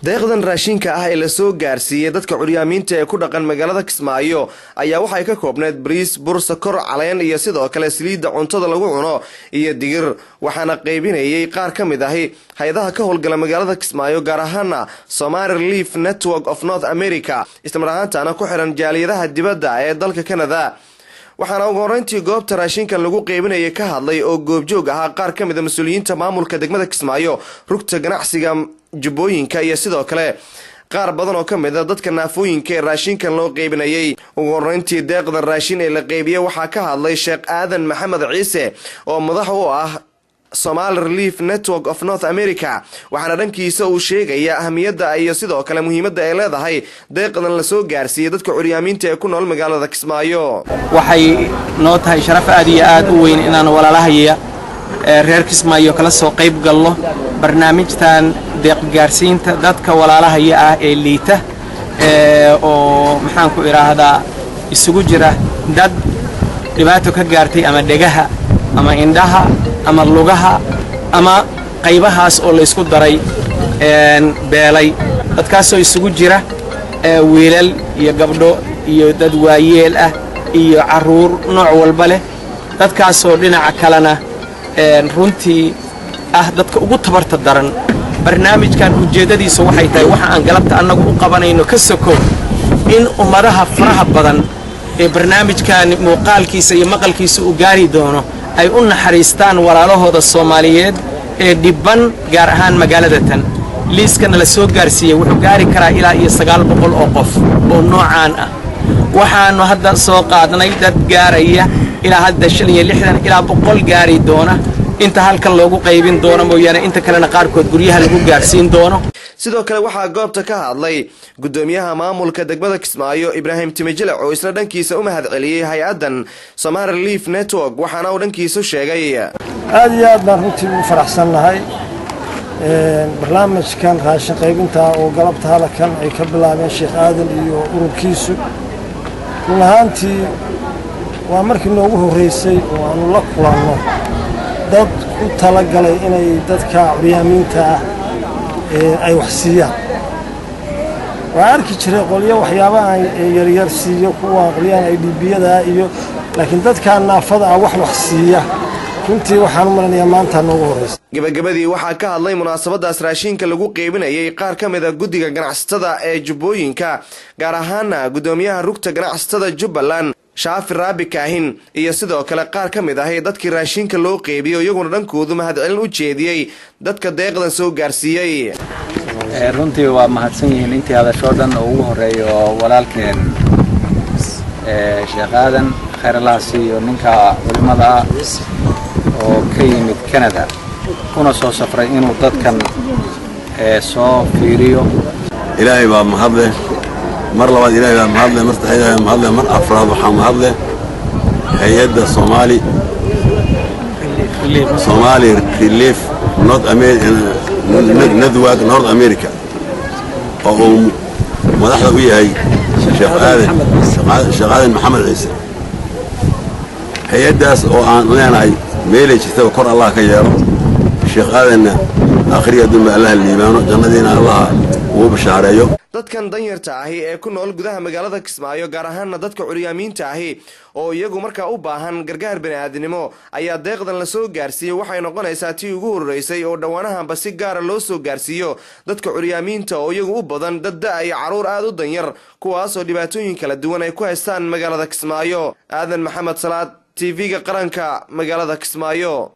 deeqdan raashinka ah ee la soo gaarsiiyay dadka curyaamiinta ee ku dhaqan magaalada Kismaayo ayaa waxay ka koobneed bariis, bur, sokor, caleen iyo sidoo kale saliidda cuntada lagu cuno iyo digir waxaana qaybinayay qaar ka mid ah hay'adaha ka howlgala magaalada Kismaayo gaar ahaan Somali Relief Network of North America isla markaana ku xiran jaaliyadaha dibadda ee dalka Canada waxaana ugu horeyntii goobta raashinkan lagu qaybinayay ka hadlay oo goobjoog ah qaar ka mid ah mas'uuliyiinta maamulka degmada Kismaayo rugta ganacsiga jubbooyinka iyo sidoo kale qaar badan oo ka mid ah dadka naafooyinka ee raashinkan loo qaybinayay ugu horeyntii deeqdan raashin ee la qaybiyay waxaa ka hadlay Sheekh Aadan Maxamed Ciise oo madax u ah Somali Relief Network of North America waxaana dhankiisa uu sheegaya ahmiyadda iyo sidoo kale muhiimadda ay leedahay deeqdan la soo gaarsiiyay dadka curyaamiinta ee ku nool magaalada Kismaayo waxay noo tahay sharaf aad iyo aad u weyn inaan walaalahaya reer Kismaayo kala soo qayb galno barnaamijtan deeq gaarsiinta dadka walaalahaya ah ee liita oo maxaan ku iraahdaa isugu jira dad dhibaato ka gaartay ama dhegaha ama indhaha ama lugaha ama qaybahaas oo la isku daray beelay dadkaas oo isugu jira wiilal iyo gabdho iyo dad waayeel ah iyo caruur nooc walba leh dadkaas oo dhinaca kalena runtii ah dadka ugu tabarta daran barnaamijkan ujeedadiisu waxay tahay waxa aan galabta anagu u qabanayno ka soko in ummadaha faraha badan ee barnaamijkan muuqaalkiisa iyo maqalkiisa u gaari doono ay u naxariistaan walaalahooda Soomaaliyeed ee dhiban gaar ahaan magaalada tan liiskana la soo gaarsiiyay wuxuu gaari karaa ilaa iyo 900 oo qof oo noocaan ah waxaanu hadda soo qaadnay dad gaaraya ilaa hadda 60 ilaa 100 gaari doona inta halkan loogu qaybin doono mooyaane inta kalena qaarkood guryaha lagu gaarsiin doono sidoo kale waxaa goobta ka hadlay gudoomiyaha maamulka degmada Kismaayo Ibrahim Timajile oo isla dhankiisa u mahad celiyay hay'adan Somali Relief Network waxaana uu dhankiisa sheegay aad iyo aad baan runtii u faraxsanahay barnaamijkan raashin qaybinta oo galabta halkan ay ka bilaabeen Sheekh Aadan iyo ururkiisu runtii waa markii noogu horeysay oo aanu la kulanno dad ku tala galay inay dadka curyaamiinta ay wax siiyaan waa arki jiray qolyo waxyaabaha yar yar siiyo kuwa qolyaha ay DByada iyo laakiin dadka naafada wax siiya runtii waxaan u maleynayaa maanta noogu horeysay gabagabadii waxaa ka hadlay munaasabadaas raashinka lagu qaybinayay qaar ka mid ah guddiga ganacsatada ee jubbooyinka gaar ahaan gudoomiyaha rugta ganacsatada Jubbaland Shaafi Raabi Kaahin iyo sidoo kale qaar ka mid ah dadkii raashinka loo qeybiyo iyaguna dhankoodu mahad celin u jeediyay dadka deeqdan soo gaarsiiyay runtii waa mahadsan yihiin intii hadasho dhan oo ugu horeeyo walaalkeen Sheekh Aadan Khayrlaasi iyo ninka culimada oo ka yimid Canada kuna soo safray inuu dadkan soo fiiriyo ilaahay baa mahadle mar labaad ilaahay baa mahadle mar saddexaad mahadle mar afraad waxaa mahadle hay'adda Somali Relief North America Network North America oo madaxda u yahay Sheekh Aadan Maxamed Ciise hay'addaas oo aan leenahay meelay jirtaba kor Allah ka yeelo Sheekh Aadanna akhriya dunba Allah liibaano jannadiina Allah uu bashaareeyo dadkan danyarta ah ee ku nool gudaha magaalada Kismaayo gaar ahaan dadka curyaamiinta ah oo iyagu markaa u baahan gargaar bini'aadanimo ayaa deeqdan la soo gaarsiiyay waxay noqonaysaa tii ugu horeysay oo dhawaanahanba si gaar ah loo soo gaarsiiyo dadka curyaamiinta oo iyagu u badan dad ay caruur aad u danyar kuwaas oo dhibaatooyin kala duwan ay ku haystaan magaalada Kismaayo Aadan Maxamed Salaad TV-ga qaranka magaalada Kismaayo